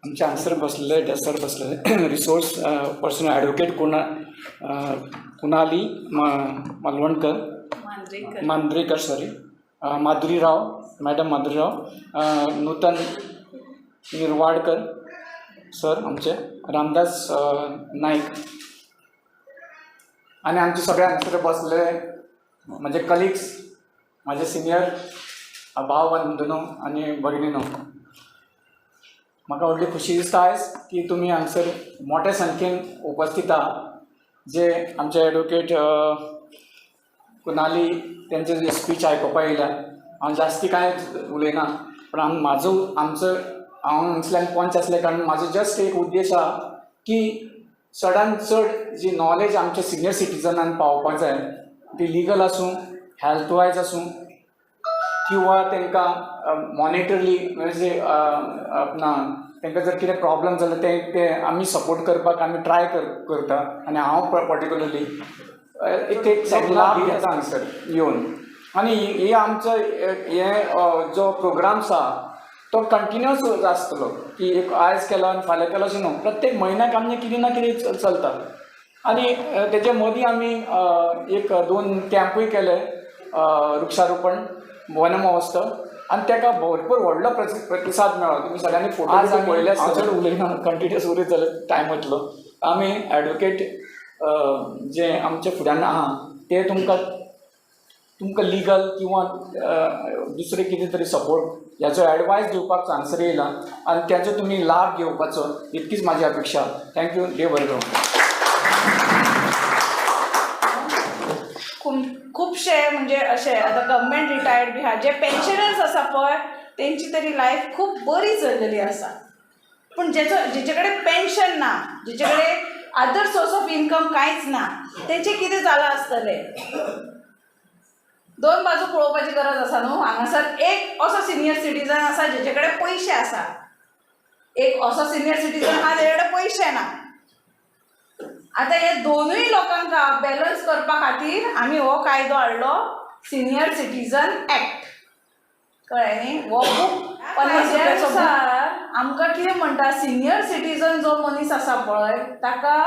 आमचे आन्सर बसलेले सर बसलेले रिसोर्स पर्सन ॲडव्होकेट कुणाली मालवणकर मांद्रेकर सॉरी माधुरीराव मॅडम माधुरीराव नूतन निर्वाडकर सर आमचे रामदास नाईक आणि आमचे सगळे आन्सर बसले म्हणजे कलिग्स माझे सिनियर भाव बंधूनो आणि भगिनीनो म्हाका व्हडली खुशी दिसता आयज की तुमी हांगसर मोठ्या संख्येन उपस्थित आहा जे आमचे ॲडव्होकेट कुणाली त्यांचे जे स्पीच आयकुपाक येयल्या हांव जास्ती कांय उलयना पण आमचो हांव हांगसरल्यान पंच आसले कारण म्हाजो जस्ट एक उद्देश आहा की चडांत चड जी नॉलेज आमच्या सिनियर सिटीजनांक पावोवपाक जाय ती लिगल आसूं हेल्थ वायज आसूं किंवा तांकां मॉनिटरली म्हणजे आपणा तांकां जर कितें प्रॉब्लम जालो ते आमी सपोर्ट करपाक आमी ट्राय करता आनी हांव पर्टिक्युलरली एक लाभ घेता हांगसर येवन आनी हे आमचो हे जो प्रोग्राम्स आहा तो कंटिन्यूअस आसतलो की एक आयज केलो आनी फाल्यां केलो अशें न्हू प्रत्येक म्हयन्याक आमचें कितें ना कितें चलता आनी तेजे मदीं आमी एक 2 कॅम्पूय केले वृक्षारोपण वन महोत्सव आनी ताका भरपूर व्हडलो प्रतिसाद मेळ्ळो तुमी सगळ्यांनी फोटो पळयले चड उलयना कंटिन्यूअस उलयत जाल्यार टायम वयतलो आमी ॲडव्होकेट जे आमचे फुड्यान आहा ते तुमकां लिगल किंवा दुसरे कितें तरी सपोर्ट ह्याचो एडवायस दिवपाक हांगसर येयला आनी त्याचो तुमी लाभ घेवपाचो इतकीच म्हाजी अपेक्षा थँक्यू देव बरें करूं खुबशे म्हणजे अशे आतां गव्हर्मेंट रिटायर्ड बी आहा जे पेन्शनर्स आसा पळय तेंची तरी लायफ खूब बरी चल्लेली आसा पूण जेचे कडेन पेन्शन ना जेचे कडेन अदर सोर्स ऑफ इनकम कांयच ना तेंचें कितें जालां आसतलें दोन बाजू पळोवपाची गरज आसा न्हू हांगासर एक असो सिनियर सिटीजन आसा जेचे कडेन पयशे आसा एक असो सिनियर सिटीजन आहा जेचे कडेन पयशे ना आतां हे दोनूय लोकांक बॅलन्स करपा खातीर आमी हो कायदो हाडलो सिनियर सिटीजन एक्ट कळ्ळें न्ही हो खूब आमकां कितें म्हणटा सिनियर सिटीजन जो मनीस आसा पळय ताका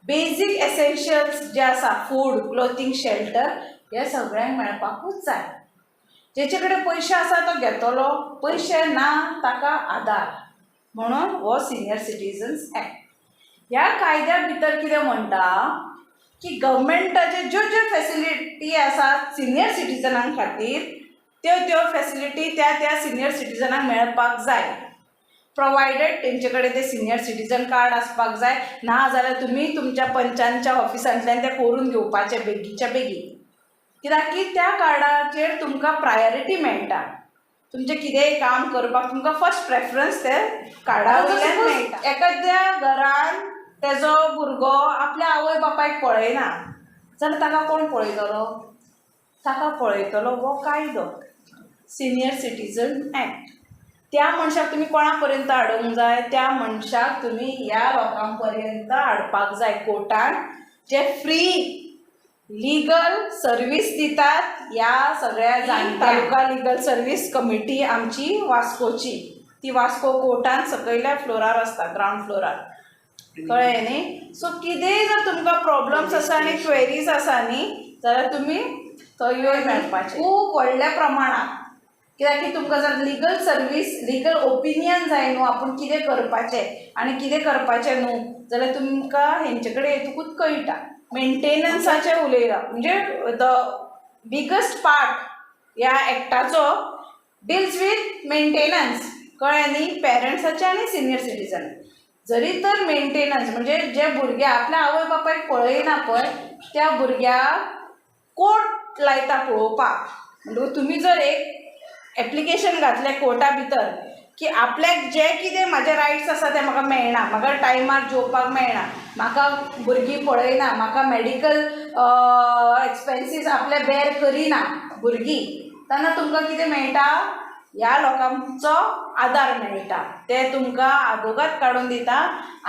बेजीक एसेन्शियल्स जे आसा फूड क्लोथींग शेल्टर हे सगळ्यांक मेळपाकूच जाय जेचे कडेन पयशे आसा तो घेतलो पयशे ना ताका आदार म्हणून हो सिनियर सिटीजन्स एक्ट ह्या कायद्या भितर कितें म्हणटा की गव्हर्मेंटाचे ज्यो फेसिलिटी आसात सिनियर सिटीजनां खातीर त्यो फेसिलिटी त्या सिनियर सिटीजनांक मेळपाक जाय प्रोवायडेड तेंचे कडेन ते सिनियर सिटीजन कार्ड आसपाक जाय ना जाल्यार तुमी तुमच्या पंचांच्या ऑफिसांतल्यान ते करून घेवपाचे बेगीच्या बेगीन कित्याक की त्या कार्डाचेर तुमकां प्रायोरिटी मेळटा तुमचें कितेंय काम करपाक तुमकां फर्स्ट प्रेफरन्स ते कार्डा वयल्यान मेळटा एखाद्या घरान तेजो भुरगो आपल्या आवय बापायक पळयना जाल्यार ताका कोण पळयतलो ताका पळयतलो हो कायदो सिनियर सिटीजन एक्ट त्या मनशाक तुमी कोणा पर्यंत हाडूंक जाय त्या मनशाक तुमी ह्या लोकां पर्यंत हाडपाक जाय कोर्टान जे फ्री लिगल सर्वीस दितात ह्या सगळ्या तालुका लिगल सर्वीस कमिटी आमची वास्कोची ती वास्को कोर्टान सकयल्या फ्लोरार आसता ग्रावंड फ्लोरार कळ्ळें न्ही सो कितेंय जर तुमकां प्रॉब्लम्स आसा आनी क्वेरीज आसा न्ही जाल्यार तुमी थंय येवन मेळपाचें खूब व्हडल्या प्रमाणांत कित्याक की तुमकां जर लिगल सर्वीस लिगल ओपिनियन जाय न्हू आपूण कितें करपाचें आनी कितें करपाचें न्हू जाल्यार तुमकां हेंचे कडेन येतकूच कळटा मेंटेनन्साचें उलयलां म्हणजे द बिगस्ट पार्ट ह्या एक्टाचो डिल्स वीथ मेंटेनन्स कळ्ळें न्ही पेरंट्साचें आनी सिनियर सिटीजन जरी तर मेंटेनन्स म्हणजे जे भुरगे आपल्या आवय बापायक पळयना पळय त्या भुरग्याक कोर्ट लायता पळोवपाक म्हणजे तुमी जर एक एप्लिकेशन घातलें कोर्टा भितर की आपल्याक जे कितें म्हाजे रायट्स आसा ते म्हाका मेळना म्हाका टायमार जेवपाक मेळना म्हाका भुरगीं पळयना म्हाका मेडिकल एक्सपेन्सीस आपले बेर करिना भुरगीं तेन्ना तुमकां कितें मेळटा ह्या लोकांचो आदार मेळटा ते तुमकां आदोगाद काडून दिता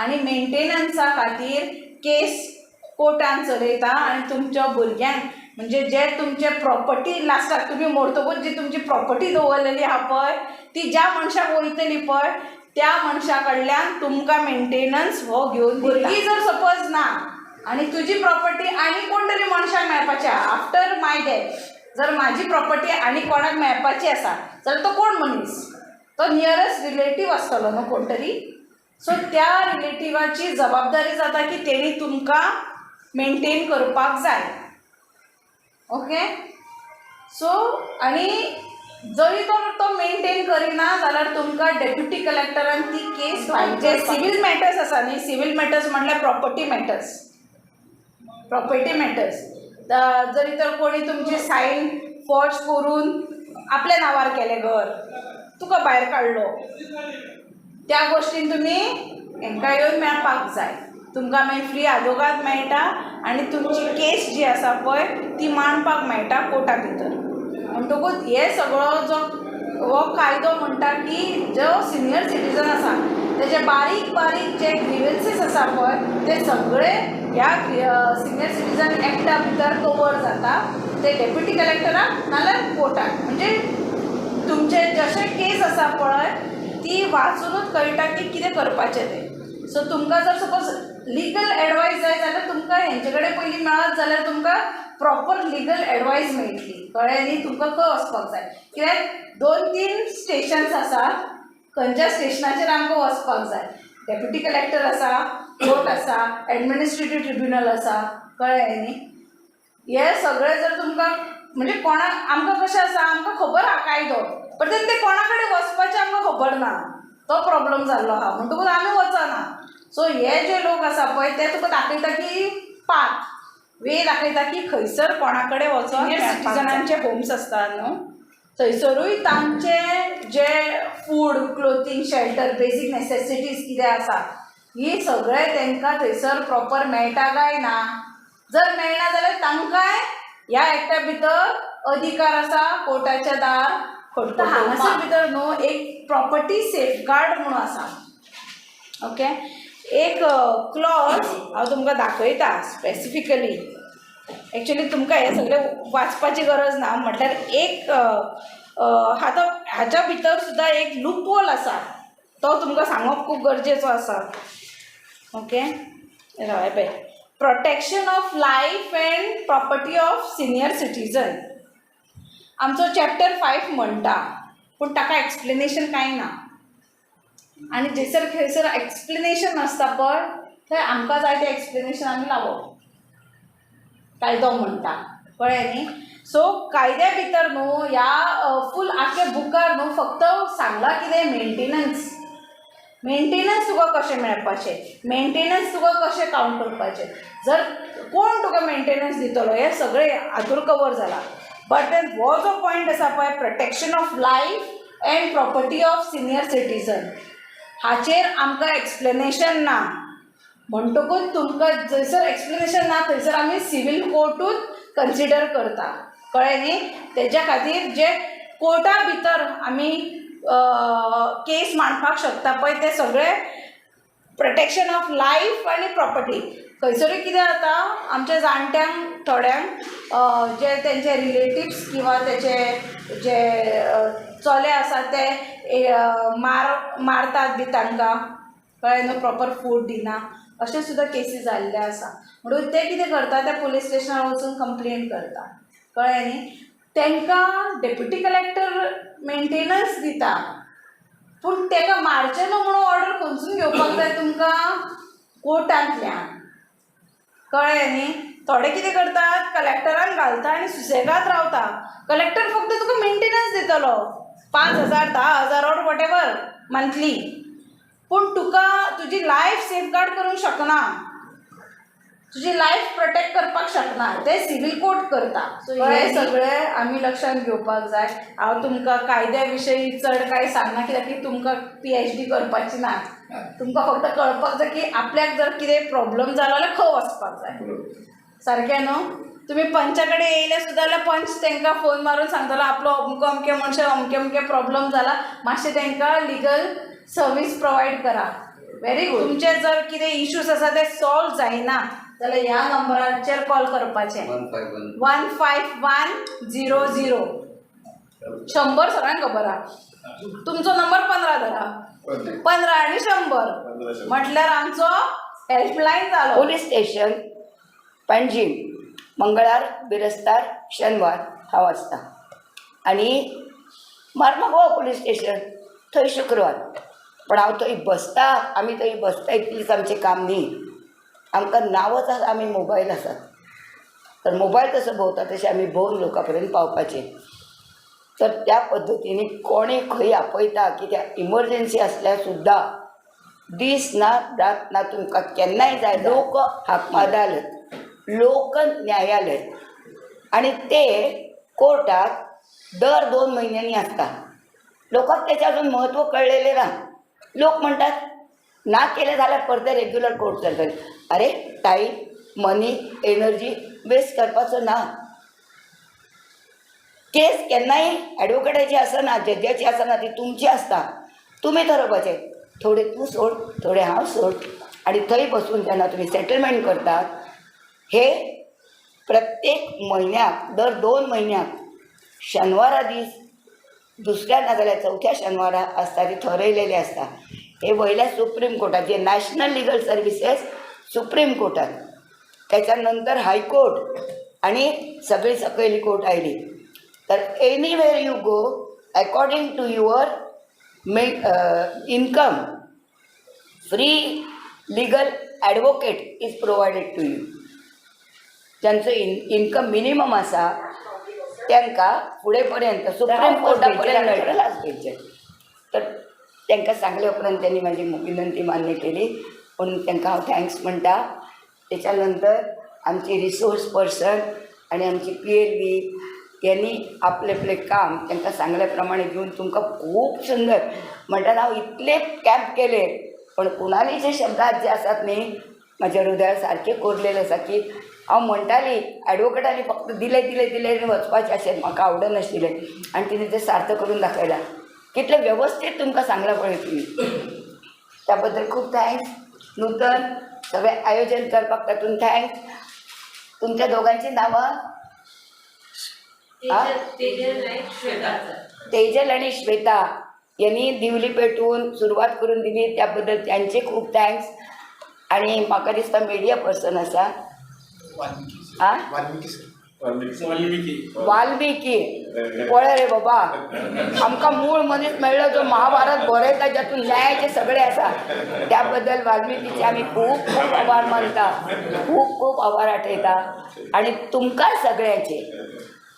आनी मेंटेनन्सा खातीर केस कोर्टान चलयता आनी तुमच्या भुरग्यांक म्हणजे जे तुमचे प्रॉपर्टी लास्टाक तुमी मरतकूच जी तुमची प्रॉपर्टी दवरलेली आहा पळय ती ज्या मनशाक वयतली पळय त्या मनशा कडल्यान तुमकां मेंटेनन्स हो घेवन भुरगीं जर सपोज ना आनी तुजी प्रॉपर्टी आनी कोण तरी मनशाक मेळपाचें आफ्टर माय डेथ, जर म्हाजी प्रॉपर्टी आनी कोणाक मेळपाची आसा जाल्यार तो कोण मनीस, तो नियरस्ट रिलेटीव आसतलो न्हू कोण तरी. सो त्या रिलेटिवाची जबाबदारी जाता की तेणी तुमकां मेंटेन करपाक जाय. ओके. सो आनी जरी तो मेंटेन करिना जाल्यार तुमकां डेप्युटी कलेक्टरान ती केस जे सिवील मॅटर्स आसा न्ही, सिवील मॅटर्स म्हटल्यार प्रॉपर्टी मॅटर्स जरी तर कोणी तुमची सायन फॉर्ज करून आपल्या नांवार केलें घर, तुका भायर काडलो, त्या गोश्टीन तुमी हांकां येवन मेळपाक जाय. तुमकां मागीर फ्री आदवोगाद मेळटा आनी तुमची केस जी आसा पळय ती मांडपाक मेळटा कोर्टा भितर. म्हणटकूच हे सगळो जो हो कायदो म्हणटा की जो सिनियर सिटीजन आसा तेजे बारीक बारीक जे ग्रिव्हन्सीस आसा पळय ते सगळे ह्या सिनियर सिटीजन एक्टा भितर कवर जाता. ते डेप्युटी कलेक्टराक नाल्यार कोर्टाक, म्हणजे तुमचे जशे केस आसा पळय ती वाचूनच कळटा की कितें करपाचें तें. सो तुमकां जर सपोज लिगल एडवायस जाय जाल्यार तुमकां हेंचे कडेन पयलीं मेळत जाल्यार तुमकां प्रॉपर लिगल एडवायस मेळटली. कळ्ळें न्ही. तुमकां खंय वचपाक जाय, कित्याक 2-3 स्टेशन्स आसात, खंयच्या स्टेशनाचेर आमकां वचपाक जाय. डेप्युटी कलेक्टर आसा, कोर्ट आसा, एडमिनिस्ट्रेटीव ट्रिब्युनल आसा. कळ्ळें न्ही. हे सगळें जर तुमकां म्हणजे कोणाक आमकां कशें आसा आमकां खबर आहा कायदो, पण ते कोणा कडेन वचपाचें आमकां खबर ना, तो प्रॉब्लम जाल्लो आहा. म्हणटकूच आमी वचना. सो हे जे लोक आसा पळय ते तुका दाखयता की पाथ वे दाखयता की खंयसर कोणा कडेन वचोन सिटीजनांचे होम्स आसतात न्हू थंयसरूय तांचे जे food, clothing, shelter, basic necessities कितें आसा ही सगळें तांकां थंयसर प्रॉपर मेळटा काय ना. जर मेळना जाल्यार तांकांय ह्या एक्टा भितर अधिकार आसा कोर्टाच्या दार खटखटोवपाक. हांगासर भितर न्हू एक प्रॉपर्टी सेफगार्ड म्हणून आसा. ओके. एक क्लॉज हांव तुमकां दाखयता स्पेसिफिकली. एक्चुली तुमकां हें सगळें वाचपाची गरज ना, म्हटल्यार एक हाच्या भितर सुद्दां एक लूपहोल आसा तो तुमकां सांगप खूब गरजेचो आसा. ओके. राव पळय, protection of life end property of senior citizen आमचो चॅप्टर 5 म्हणटा, पूण ताका एक्सप्लेनेशन कांय ना. आनी जैसर खंयसर एक्सप्लेनेशन आसता पळय थंय आमकां जाय तें एक्सप्लेनेशन आमी लावप. कायदो म्हणटा. कळ्ळें न्ही. सो कायद्या भितर न्हू ह्या फूल आख्या बुकार न्हू फक्त सांगला कितें मेंटेनन्स तुका कशें मेळपाचें, मेंटेनन्स तुका कशें कावंट करपाचें, जर कोण तुका मेंटेनन्स दितलो हें सगळें हातूर कवर जाला. बट देन हो जो पॉयंट आसा पळय protection of life end property of senior citizen हाचेर आमकां एक्सप्लेनेशन ना. म्हणटकूच तुमकां जंयसर एक्सप्लेनेशन ना थंयसर आमी सिवील कोर्टूच कन्सिडर करता. कळ्ळें न्ही. तेज्या खातीर जे कोर्टा भितर आमी केस मांडपाक शकता पळय ते सगळे प्रोटेक्शन ऑफ लायफ आनी प्रॉपर्टी. खंयसरूय कितें जाता आमच्या जाणट्यांक थोड्यांक जे तेंचे रिलेटिव्स किंवा तेचे जे चले आसा ते मारतात बी तांकां. कळ्ळें न्हू. प्रॉपर फूड दिना अशें सुद्दां केसीस जाल्ले आसा. म्हणून ते कितें करता ते पुलीस स्टेशनार वचून कंप्लेंट करता. कळ्ळें न्ही. तांकां डेप्युटी कलेक्टर मेंटेनन्स दिता पूण ताका मारचें न्हू म्हणून ऑर्डर खंयसून घेवपाक जाय तुमकां कोर्टांतल्यान. कळ्ळें न्ही. थोडे कितें करतात कलेक्टरान घालता आनी सुसेगाद रावता. कलेक्टर फक्त तुका मेंटेनन्स दितलो 5,000 10,000 ऑर वॉटेवर मंथली, पूण तुका तुजी लायफ सेफगार्ड करूंक शकना, तुजी लायफ प्रोटेक्ट करपाक शकना. ते सिवील कोर्ट करता. सो हे सगळें आमी लक्षांत घेवपाक जाय. हांव तुमकां कायद्या विशयी चड कांय सांगना कित्याक की तुमकां PhD करपाची ना. तुमकां फक्त कळपाक जाय की आपल्याक जर कितें प्रॉब्लम जालो जाल्यार खंय वचपाक जाय. सारकें न्हू. तुमी पंचा कडेन येयले सुद्दां जाल्यार पंच तांकां फोन मारून सांगतलो आपलो अमको अमके मनशाक अमके अमके प्रॉब्लम जाला, मातशें तांकां लिगल सर्वीस प्रोवायड करा. Very good. तुमचे जर कितें इश्यूज आसा ते सॉल्व जायना जाल्यार ह्या नंबराचेर कॉल करपाचें 15100. 100 सगळ्यांक खबर आहा. तुमचो नंबर 15 धरा, 15 आणि 100 म्हटल्यार आमचो हेल्पलायन जालो. पोलीस स्टेशन पणजी मंगळार बिरस्तार शेनवार हांव आसता आनी मार्मागोवा पुलीस स्टेशन थंय शुक्रवार. पण हांव थंय बसता, आमी थंय बसता इतलीच आमचें काम न्ही. आमकां नांवच आसा, आमी मोबायल आसात. तर मोबायल कसो भोंवता तशें आमी भोंवन लोकां पर्यंत पावपाचें. तर त्या पद्दतीने कोणें खंय आपयता कित्याक इमर्जन्सी आसल्यार सुद्दां दीस ना रात ना तुमकां केन्नाय जाय लोक अदालत, लोक न्यायालय आनी ते कोर्टात दर 2 म्हयन्यांनी आसता. लोकांक तेचें अजून म्हत्व कळलेलें ना. लोक म्हणटात ना केलें जाल्यार परते रेग्युलर कोर्ट चलतले. अरे टायम मनी एनर्जी वेस्ट करपाचो ना. केस केन्नाय एडवोकेटाची आसना, जजाची आसना, ती तुमची आसता. तुमी ठरोवपाचें, थोडे तूं सोड, थोडे हांव सोड. आनी थंय बसून जेन्ना तुमी सेटलमेंट करतात, हे प्रत्येक म्हयन्याक दर 2 म्हयन्याक शेनवारा दीस दुसऱ्या नाजाल्यार चवथ्या शेनवारा आसता ती ठरयलेली आसता. हे वयल्या सुप्रीम कोर्टात जे नॅशनल लिगल सर्विसेस सुप्रीम कोर्टात, त्याच्या नंतर हायकोर्ट आणि सगळी सकयली कोर्ट आयली. तर anywhere you go according to your income free legal advocate is provided to you. ज्यांचो इन्कम मिनिमम आसा तांकां फुडें पर्यंत सुप्रीम कोर्टा पर्यंत मेळटलें. तर तांकां सांगले उपरांत त्यांनी म्हाजी विनंती मान्य केली. पूण तांकां हांव थँक्स म्हणटा. तेच्या नंतर आमची रिसोर्स पर्सन आनी आमची PLV यांनी आपले आपले काम तांकां सांगल्या प्रमाणे घेवन तुमकां खूब सुंदर म्हणटात. हांव इतले कॅम्प केले पण कुणालीचे शब्दात जे आसात न्ही म्हाज्या हृदयार सारके कोरलेले आसा की हांव म्हणटाली ॲडवोकेटांनी फक्त दिले दिले दिले आनी वचपाचें अशें म्हाका आवडनाशिल्लें. आनी तिणें तें सार्थ करून दाखयलां. कितलें वेवस्थीत तुमकां सांगलां पळय तुमी, त्या बद्दल खूब थँक्स. नूतन सगळें आयोजन करपाक तातूंत थँक्स. तुमच्या दोगांची नांवां तेजल आणि श्वेता यांनी दिवली पेटवून सुरवात करून दिली, त्याबद्दल त्यांचे खूप थँक्स. आणि म्हाका दिसता मिडिया पर्सन आसा वाल्मिकी. पळय रे बाबा, आमकां मूळ मनीस मेळ्ळो जो महाभारत बरयता, जातून न्यायाचे सगळे आसा. त्याबद्दल वाल्मिकीचे आमी खूब खूब आभार मानता, खूब खूब आभार आठयता. आणि तुमकां सगळ्यांचे,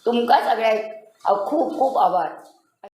तुमकां सगळ्यांक खूब खूब आभार.